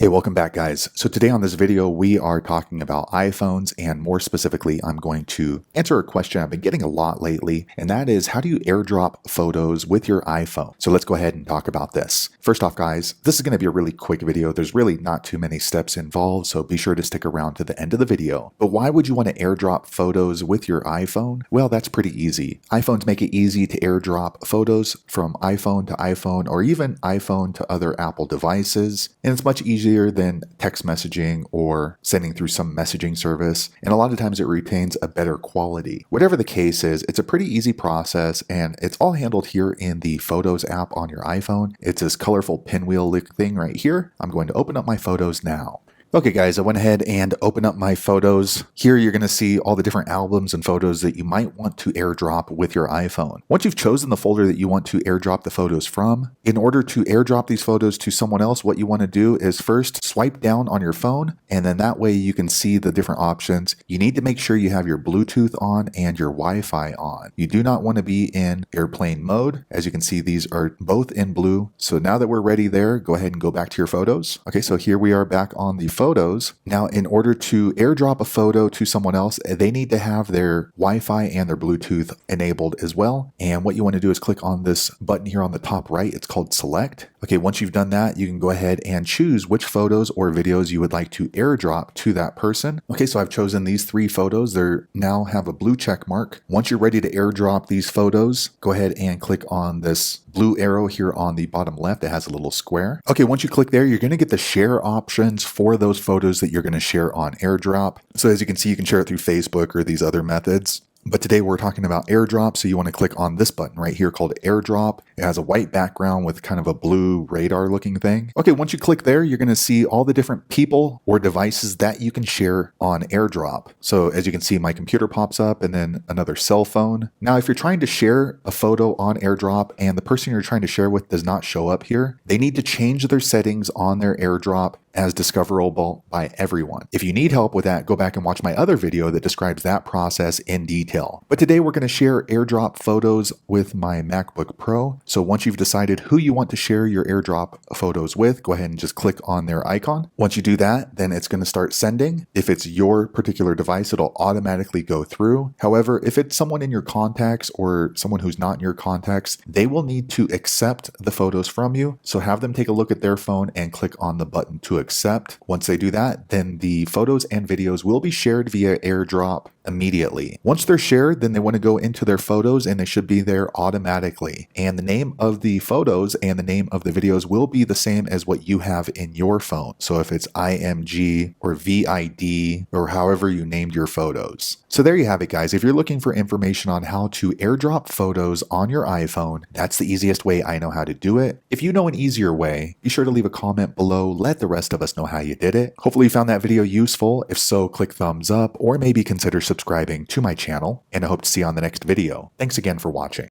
Hey, welcome back guys. So today on this video, we are talking about iPhones, and more specifically, I'm going to answer a question I've been getting a lot lately, and that is, how do you airdrop photos with your iPhone? So let's go ahead and talk about this. First off guys, this is going to be a really quick video. There's really not too many steps involved, so be sure to stick around to the end of the video. But why would you want to airdrop photos with your iPhone? Well, that's pretty easy. iPhones make it easy to airdrop photos from iPhone to iPhone, or even iPhone to other Apple devices, and it's much easier than text messaging or sending through some messaging service, and a lot of times it retains a better quality. Whatever the case is, it's a pretty easy process, and it's all handled here in the Photos app on your iPhone. It's this colorful pinwheel thing right here. I'm going to open up my photos now. Okay guys, I went ahead and opened up my photos. Here you're going to see all the different albums and photos that you might want to airdrop with your iPhone. Once you've chosen the folder that you want to airdrop the photos from, in order to airdrop these photos to someone else, what you want to do is first swipe down on your phone, and then that way you can see the different options. You need to make sure you have your Bluetooth on and your Wi-Fi on. You do not want to be in airplane mode. As you can see, these are both in blue. So now that we're ready there, go ahead and go back to your photos. Okay, so here we are back on the photos. Now, in order to airdrop a photo to someone else, they need to have their Wi-Fi and their Bluetooth enabled as well. And what you want to do is click on this button here on the top right. It's called Select. Okay, once you've done that, you can go ahead and choose which photos or videos you would like to airdrop to that person. Okay, so I've chosen these 3 photos. They now have a blue check mark. Once you're ready to airdrop these photos, go ahead and click on this blue arrow here on the bottom left. It has a little square. Okay, once you click there, you're going to get the share options for those photos that you're going to share on airdrop. So as you can see, you can share it through Facebook or these other methods. But today we're talking about airdrop, so you want to click on this button right here called airdrop. It has a white background with kind of a blue radar looking thing. Okay, once you click there, you're going to see all the different people or devices that you can share on airdrop. So as you can see, my computer pops up and then another cell phone. Now, if you're trying to share a photo on airdrop and the person you're trying to share with does not show up here, they need to change their settings on their airdrop as discoverable by everyone. If you need help with that, go back and watch my other video that describes that process in detail. But today we're going to share airdrop photos with my MacBook Pro. So once you've decided who you want to share your airdrop photos with, go ahead and just click on their icon. Once you do that, then it's going to start sending. If it's your particular device, it'll automatically go through. However, if it's someone in your contacts or someone who's not in your contacts, they will need to accept the photos from you. So have them take a look at their phone and click on the button to accept. Once they do that, then the photos and videos will be shared via airdrop immediately. Once they're shared, then they want to go into their photos and they should be there automatically. And the name of the photos and the name of the videos will be the same as what you have in your phone. So if it's IMG or VID or however you named your photos. So there you have it guys. If you're looking for information on how to airdrop photos on your iPhone, that's the easiest way I know how to do it. If you know an easier way, be sure to leave a comment below. Let the rest of us know how you did it. Hopefully you found that video useful. If so, click thumbs up or maybe consider subscribing to my channel, and I hope to see you on the next video. Thanks again for watching.